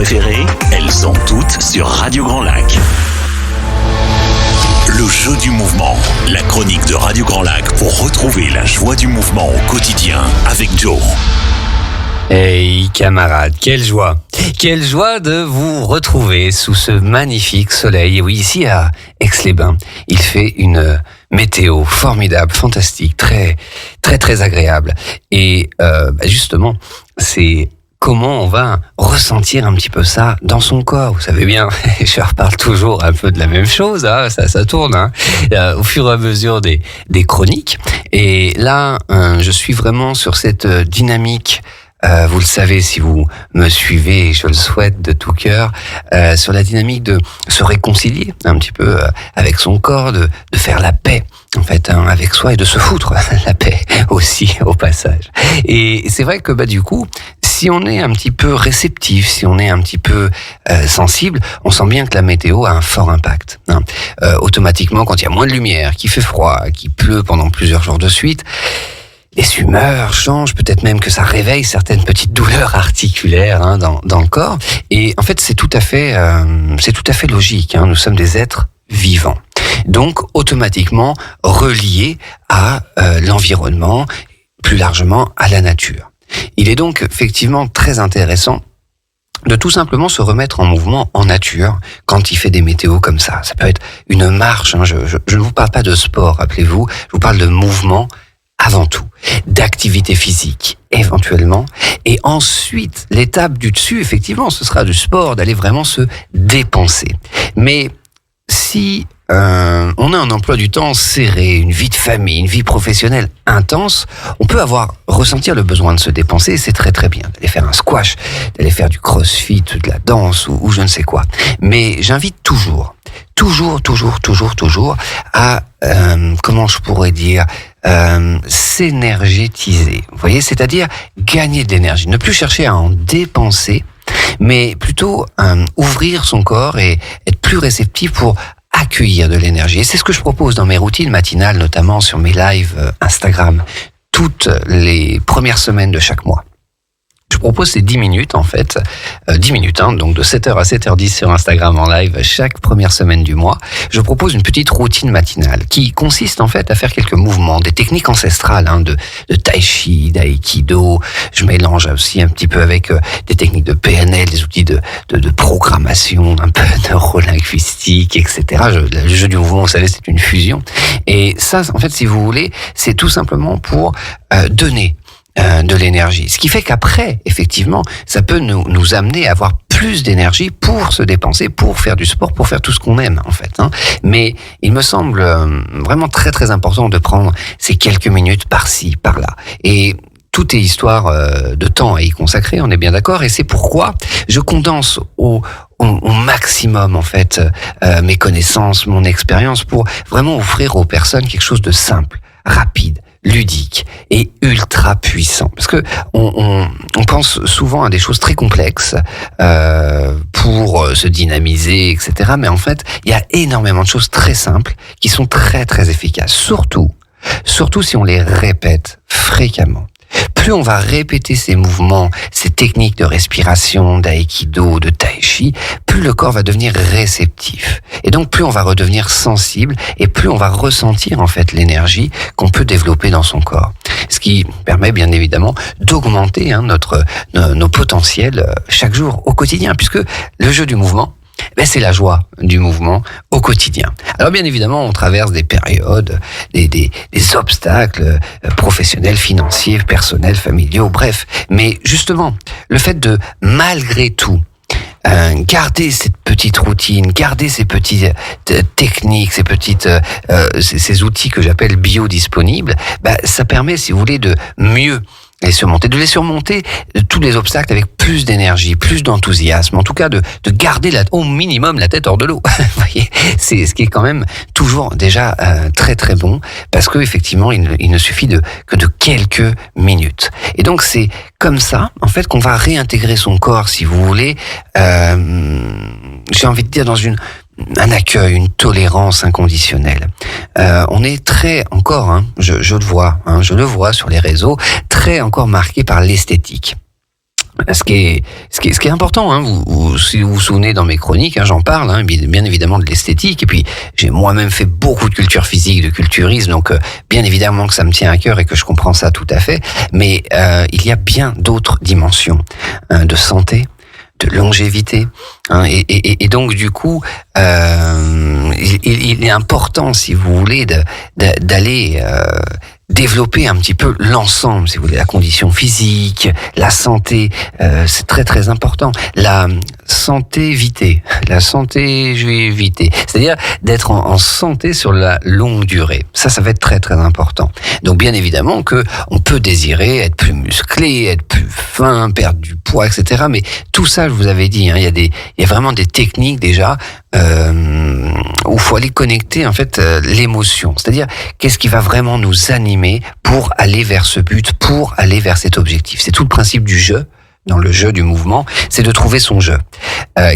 préférées, elles sont toutes sur Radio Grand Lac. Le jeu du mouvement, la chronique de Radio Grand Lac pour retrouver la joie du mouvement au quotidien avec Joe. Hey camarades, quelle joie de vous retrouver sous ce magnifique soleil. Et oui, ici à Aix-les-Bains, il fait une météo formidable, fantastique, très agréable. Et justement, c'est comment on va ressentir un petit peu ça dans son corps. Vous savez bien, je reparle toujours un peu de la même chose, hein, ça tourne au fur et à mesure des chroniques. Et là, je suis vraiment sur cette dynamique. Vous le savez si vous me suivez, et je le souhaite de tout cœur, sur la dynamique de se réconcilier un petit peu avec son corps, de faire la paix en fait avec soi et de se foutre la paix aussi au passage. Et c'est vrai que du coup, si on est un petit peu réceptif, si on est un petit peu sensible, on sent bien que la météo a un fort impact. Automatiquement, quand il y a moins de lumière, qu'il fait froid, qu'il pleut pendant plusieurs jours de suite, les humeurs changent, peut-être même que ça réveille certaines petites douleurs articulaires dans le corps. Et en fait, c'est tout à fait logique. Nous sommes des êtres vivants, donc automatiquement reliés à l'environnement, plus largement à la nature. Il est donc effectivement très intéressant de tout simplement se remettre en mouvement en nature quand il fait des météos comme ça. Ça peut être une marche. Je ne vous parle pas de sport, rappelez-vous. Je vous parle de mouvement avant tout, d'activité physique éventuellement, et ensuite l'étape du dessus, effectivement, ce sera du sport, d'aller vraiment se dépenser. Mais si on a un emploi du temps serré, une vie de famille, une vie professionnelle intense, on peut ressentir le besoin de se dépenser, et c'est très bien, d'aller faire un squash, d'aller faire du crossfit, de la danse ou je ne sais quoi. Mais j'invite toujours à, comment je pourrais dire, s'énergétiser. Vous voyez, c'est-à-dire gagner de l'énergie, ne plus chercher à en dépenser, mais plutôt ouvrir son corps et être plus réceptif pour accueillir de l'énergie. Et c'est ce que je propose dans mes routines matinales, notamment sur mes lives Instagram, toutes les premières semaines de chaque mois. Je propose ces 10 minutes en fait, 10 minutes, donc de 7h à 7h10 sur Instagram en live chaque première semaine du mois. Je propose une petite routine matinale qui consiste en fait à faire quelques mouvements, des techniques ancestrales de tai chi, d'aïkido. Je mélange aussi un petit peu avec des techniques de PNL, des outils de programmation, un peu neurolinguistique, etc. Le jeu du mouvement, vous savez, c'est une fusion. Et ça, en fait, si vous voulez, c'est tout simplement pour donner de l'énergie. Ce qui fait qu'après, effectivement, ça peut nous amener à avoir plus d'énergie pour se dépenser, pour faire du sport, pour faire tout ce qu'on aime, en fait. Mais il me semble vraiment très important de prendre ces quelques minutes par-ci, par-là. Et tout est histoire de temps à y consacrer, on est bien d'accord. Et c'est pourquoi je condense au maximum, en fait, mes connaissances, mon expérience, pour vraiment offrir aux personnes quelque chose de simple, rapide, ludique et ultra puissant, parce que on pense souvent à des choses très complexes pour se dynamiser, etc. Mais en fait, il y a énormément de choses très simples qui sont très efficaces. Surtout si on les répète fréquemment. Plus on va répéter ces mouvements, ces techniques de respiration, d'aïkido, de tai chi, plus le corps va devenir réceptif. Et donc plus on va redevenir sensible et plus on va ressentir en fait l'énergie qu'on peut développer dans son corps. Ce qui permet bien évidemment d'augmenter nos potentiels chaque jour au quotidien, puisque le jeu du mouvement, c'est la joie du mouvement au quotidien. Alors bien évidemment, on traverse des périodes, des obstacles professionnels, financiers, personnels, familiaux, bref. Mais justement, le fait de, malgré tout, garder cette petite routine, garder ces petites techniques, ces outils que j'appelle biodisponibles, ça permet, si vous voulez, de mieux les surmonter tous les obstacles avec plus d'énergie, plus d'enthousiasme, en tout cas de garder au minimum la tête hors de l'eau. Vous voyez, c'est ce qui est quand même toujours déjà très bon, parce que effectivement il ne suffit que de quelques minutes. Et donc c'est comme ça en fait qu'on va réintégrer son corps, si vous voulez, j'ai envie de dire dans un accueil, une tolérance inconditionnelle. On est très encore, je le vois sur les réseaux, très encore marqué par l'esthétique. Ce qui est important, hein, si vous vous souvenez dans mes chroniques, hein, j'en parle, hein, bien évidemment de l'esthétique. Et puis j'ai moi-même fait beaucoup de culture physique, de culturisme, donc bien évidemment que ça me tient à cœur et que je comprends ça tout à fait. Mais il y a bien d'autres dimensions de santé, de longévité, hein, et donc du coup, il est important, si vous voulez, d'aller développer un petit peu l'ensemble, si vous voulez, la condition physique, la santé, c'est très très important. La santé-vité, c'est-à-dire d'être en santé sur la longue durée. Ça va être très très important. Donc bien évidemment que on peut désirer être plus musclé, être plus fin, perdre du poids, etc. Mais tout ça, je vous avais dit, hein, il y a vraiment des techniques déjà où il faut aller connecter en fait l'émotion, c'est-à-dire qu'est-ce qui va vraiment nous animer pour aller vers ce but, pour aller vers cet objectif. C'est tout le principe du jeu. Dans le jeu du mouvement, c'est de trouver son jeu.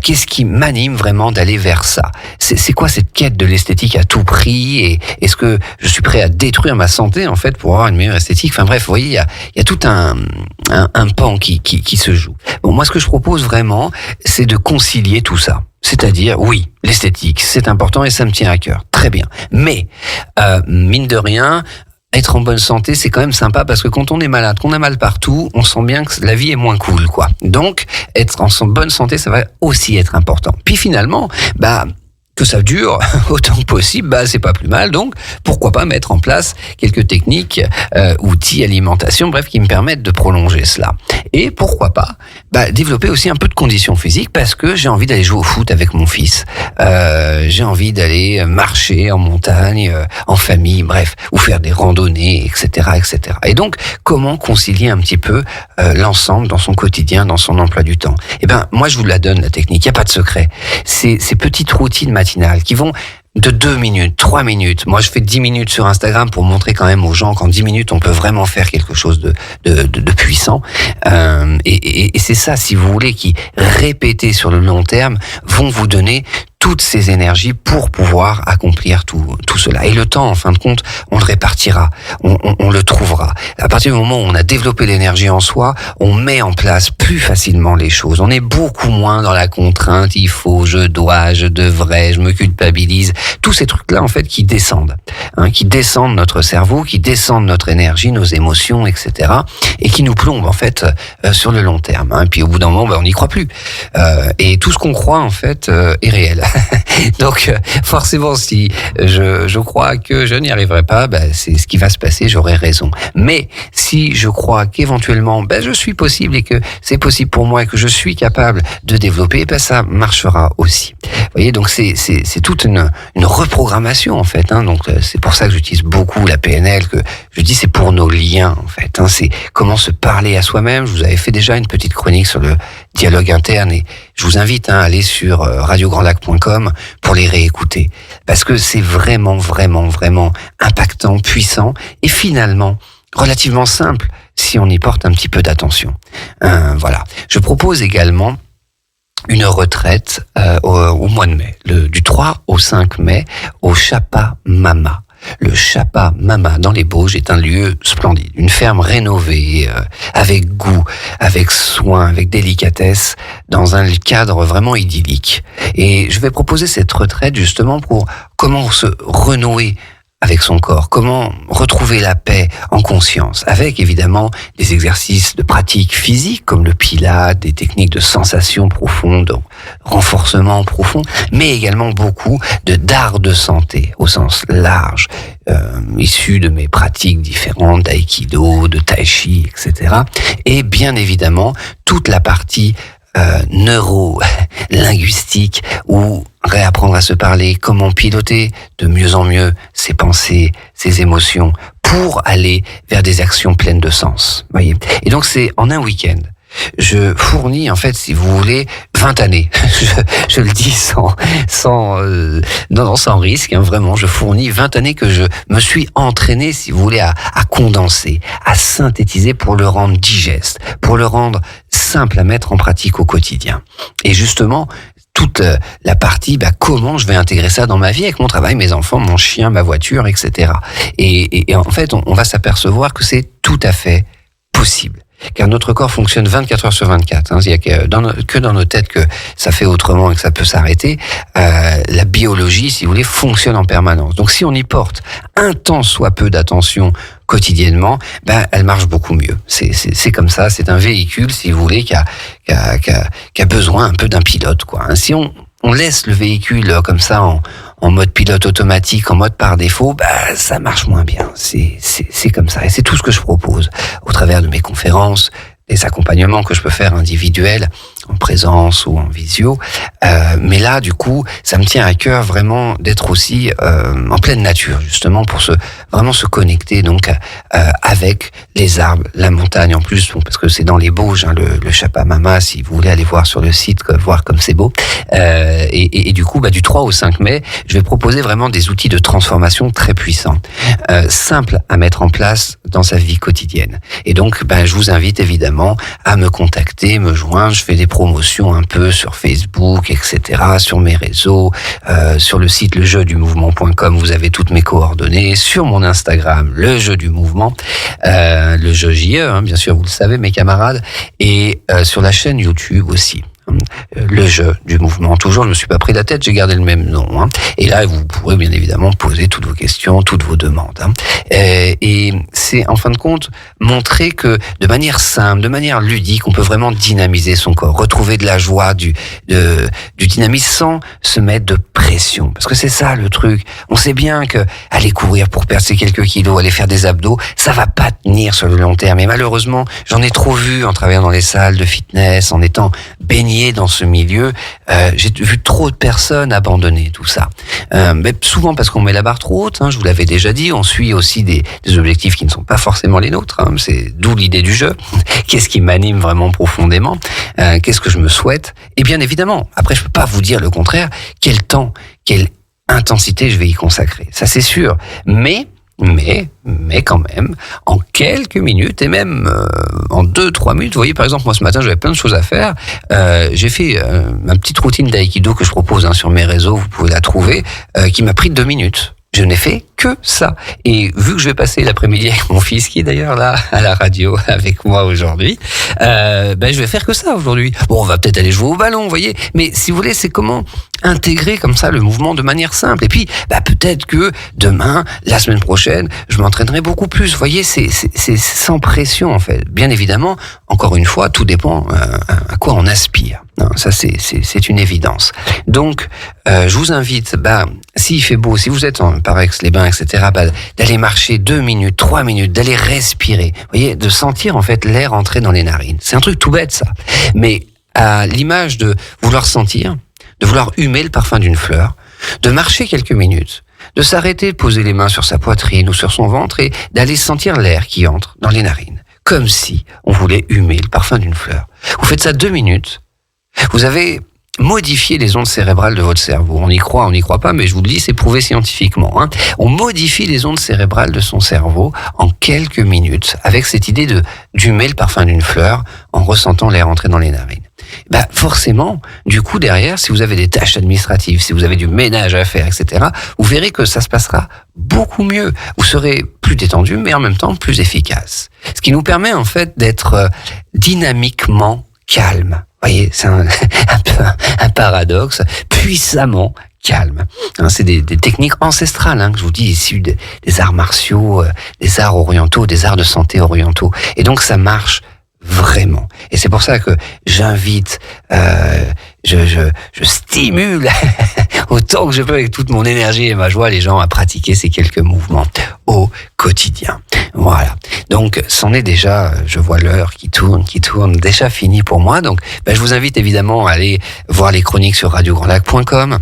Qu'est-ce qui m'anime vraiment d'aller vers ça? C'est quoi cette quête de l'esthétique à tout prix? Et est-ce que je suis prêt à détruire ma santé en fait pour avoir une meilleure esthétique? Enfin bref, vous voyez, il y a tout un pan qui se joue. Bon, moi, ce que je propose vraiment, c'est de concilier tout ça. C'est-à-dire, oui, l'esthétique, c'est important et ça me tient à cœur. Très bien. Mais, mine de rien, être en bonne santé, c'est quand même sympa parce que quand on est malade, qu'on a mal partout, on sent bien que la vie est moins cool, quoi. Donc, être en bonne santé, ça va aussi être important. Puis finalement, que ça dure autant que possible, c'est pas plus mal. Donc, pourquoi pas mettre en place quelques techniques, outils, alimentation, bref, qui me permettent de prolonger cela. Et pourquoi pas développer aussi un peu de condition physique parce que j'ai envie d'aller jouer au foot avec mon fils. J'ai envie d'aller marcher en montagne, en famille, bref, ou faire des randonnées, etc., etc. Et donc, comment concilier un petit peu l'ensemble dans son quotidien, dans son emploi du temps? Moi, je vous la donne, la technique. Il n'y a pas de secret. Ces petites routines matinales qui vont de 2 minutes, 3 minutes. Moi, je fais 10 minutes sur Instagram pour montrer quand même aux gens qu'en 10 minutes, on peut vraiment faire quelque chose de puissant. Et c'est ça, si vous voulez, qui, répétés sur le long terme, vont vous donner toutes ces énergies pour pouvoir accomplir tout cela. Et le temps, en fin de compte, on le répartira, on le trouvera. À partir du moment où on a développé l'énergie en soi, on met en place plus facilement les choses. On est beaucoup moins dans la contrainte, il faut, je dois, je devrais, je me culpabilise. Tous ces trucs-là, en fait, qui descendent notre cerveau, qui descendent notre énergie, nos émotions, etc. et qui nous plombent, en fait, sur le long terme. Puis au bout d'un moment, on n'y croit plus. Et tout ce qu'on croit, en fait, est réel. Donc forcément, si je crois que je n'y arriverai pas, c'est ce qui va se passer, j'aurai raison. Mais si je crois qu'éventuellement je suis possible et que c'est possible pour moi et que je suis capable de développer, ça marchera aussi. Vous voyez, donc c'est toute une reprogrammation en fait. Donc c'est pour ça que j'utilise beaucoup la PNL, que je dis c'est pour nos liens en fait. C'est comment se parler à soi-même. Je vous avais fait déjà une petite chronique sur le dialogue interne et je vous invite à aller sur radiograndlac.com pour les réécouter parce que c'est vraiment vraiment vraiment impactant, puissant et finalement relativement simple si on y porte un petit peu d'attention. Voilà. Je propose également une retraite au mois de mai, du 3 au 5 mai au Chapa Mama. Le Chapa Mama dans les Bauges est un lieu splendide, une ferme rénovée, avec goût, avec soin, avec délicatesse, dans un cadre vraiment idyllique. Et je vais proposer cette retraite justement pour comment se renouer avec son corps, comment retrouver la paix en conscience, avec évidemment des exercices de pratique physique comme le pilate, des techniques de sensation profonde, renforcement profond, mais également beaucoup d'art de santé au sens large, issus de mes pratiques différentes d'aïkido, de tai chi, etc. Et bien évidemment toute la partie neuro-linguistique ou réapprendre à se parler, comment piloter de mieux en mieux ses pensées, ses émotions pour aller vers des actions pleines de sens. Voyez. Et donc c'est en un week-end. Je fournis en fait, si vous voulez, 20 années. Je le dis sans risque, vraiment. Je fournis 20 années que je me suis entraîné, si vous voulez, à condenser, à synthétiser pour le rendre digeste, pour le rendre simple à mettre en pratique au quotidien. Et justement, toute la partie, comment je vais intégrer ça dans ma vie avec mon travail, mes enfants, mon chien, ma voiture, etc. Et en fait, on va s'apercevoir que c'est tout à fait possible. car notre corps fonctionne 24 heures sur 24. Il n'y a que dans nos têtes que ça fait autrement et que ça peut s'arrêter. La biologie, si vous voulez, fonctionne en permanence. Donc si on y porte un tant soit peu d'attention quotidiennement, elle marche beaucoup mieux. C'est comme ça, c'est un véhicule, si vous voulez, qui a besoin un peu d'un pilote, quoi. Si on laisse le véhicule comme ça en mode pilote automatique, en mode par défaut, ça marche moins bien. C'est comme ça. Et c'est tout ce que je propose au travers de mes conférences, des accompagnements que je peux faire individuels, en présence ou en visio. Mais là, du coup, ça me tient à cœur vraiment d'être aussi en pleine nature, justement, pour vraiment se connecter donc avec les arbres, la montagne en plus, parce que c'est dans les Bauges, le Chapamama, si vous voulez aller voir sur le site, voir comme c'est beau. Et du coup, du 3 au 5 mai, je vais proposer vraiment des outils de transformation très puissants, simples à mettre en place dans sa vie quotidienne. Et donc, je vous invite évidemment à me contacter, me joindre. Je fais des promotions un peu sur Facebook, etc., sur mes réseaux, sur le site lejeudumouvement.com, vous avez toutes mes coordonnées, sur mon Instagram, le jeu du mouvement, le jeu JE, bien sûr, vous le savez, mes camarades, et sur la chaîne YouTube aussi. Le jeu du mouvement. Toujours, je me suis pas pris la tête, j'ai gardé le même nom. Et là, vous pourrez bien évidemment poser toutes vos questions, toutes vos demandes. Et c'est en fin de compte montrer que de manière simple, de manière ludique, on peut vraiment dynamiser son corps, retrouver de la joie, du dynamisme sans se mettre de pression. Parce que c'est ça le truc. On sait bien que aller courir pour perdre ces quelques kilos, aller faire des abdos, ça va pas tenir sur le long terme. Et malheureusement, j'en ai trop vu en travaillant dans les salles de fitness, en étant baigné dans ce milieu, j'ai vu trop de personnes abandonner tout ça. Mais souvent parce qu'on met la barre trop haute, je vous l'avais déjà dit, on suit aussi des objectifs qui ne sont pas forcément les nôtres, c'est d'où l'idée du jeu. Qu'est-ce qui m'anime vraiment profondément? Qu'est-ce que je me souhaite? Et bien évidemment, après je peux pas vous dire le contraire, quel temps, quelle intensité je vais y consacrer. Ça c'est sûr. Mais quand même, en quelques minutes, et même en 2-3 minutes, vous voyez, par exemple, moi ce matin, j'avais plein de choses à faire. J'ai fait ma petite routine d'aïkido que je propose sur mes réseaux, vous pouvez la trouver, qui m'a pris 2 minutes. Je n'ai fait que ça. Et vu que je vais passer l'après-midi avec mon fils, qui est d'ailleurs là, à la radio, avec moi aujourd'hui, je vais faire que ça aujourd'hui. Bon, on va peut-être aller jouer au ballon, vous voyez. Mais si vous voulez, c'est comment intégrer comme ça le mouvement de manière simple. Et puis, peut-être que demain, la semaine prochaine, je m'entraînerai beaucoup plus. Vous voyez, c'est sans pression, en fait. Bien évidemment, encore une fois, tout dépend à quoi on aspire. Non, ça, c'est une évidence. Donc, je vous invite, s'il fait beau, si vous êtes par Aix-les-Bains, etc., d'aller marcher 2 minutes, 3 minutes, d'aller respirer. Vous voyez, de sentir, en fait, l'air entrer dans les narines. C'est un truc tout bête, ça. Mais à l'image de vouloir sentir, de vouloir humer le parfum d'une fleur, de marcher quelques minutes, de s'arrêter, de poser les mains sur sa poitrine ou sur son ventre et d'aller sentir l'air qui entre dans les narines. Comme si on voulait humer le parfum d'une fleur. Vous faites ça 2 minutes. Vous avez modifié les ondes cérébrales de votre cerveau. On y croit, on n'y croit pas, mais je vous le dis, c'est prouvé scientifiquement. On modifie les ondes cérébrales de son cerveau en quelques minutes avec cette idée d'humer le parfum d'une fleur en ressentant l'air entrer dans les narines. Forcément, du coup, derrière, si vous avez des tâches administratives, si vous avez du ménage à faire, etc., vous verrez que ça se passera beaucoup mieux. Vous serez plus détendu, mais en même temps plus efficace. Ce qui nous permet, en fait, d'être dynamiquement calme. Vous voyez, c'est un paradoxe, puissamment calme. C'est des techniques ancestrales que je vous dis, issues des arts martiaux, des arts orientaux, des arts de santé orientaux. Et donc ça marche vraiment. Et c'est pour ça que j'invite, je stimule autant que je peux avec toute mon énergie et ma joie les gens à pratiquer ces quelques mouvements au quotidien. Voilà. Donc, c'en est déjà, je vois l'heure qui tourne, déjà fini pour moi. Donc, je vous invite évidemment à aller voir les chroniques sur radiograndlac.com,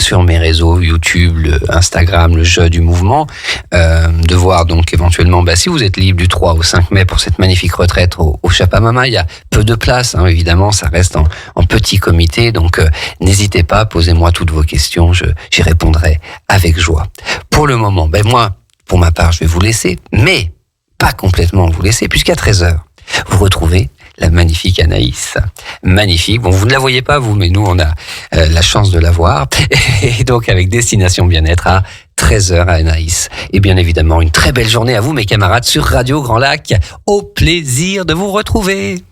sur mes réseaux YouTube, le Instagram, le jeu du mouvement, de voir donc éventuellement, si vous êtes libre du 3 au 5 mai pour cette magnifique retraite au Chapamama, il y a peu de place, évidemment, ça reste en petit comité, donc n'hésitez pas, posez-moi toutes vos questions, j'y répondrai avec joie. Pour le moment, moi, pour ma part, je vais vous laisser, mais pas complètement vous laisser, puisqu'à 13h, vous retrouvez la magnifique Anaïs. Magnifique. Bon, vous ne la voyez pas, vous, mais nous, on a la chance de la voir. Et donc, avec Destination Bien-être à 13h à Anaïs. Et bien évidemment, une très belle journée à vous, mes camarades, sur Radio Grand Lac. Au plaisir de vous retrouver.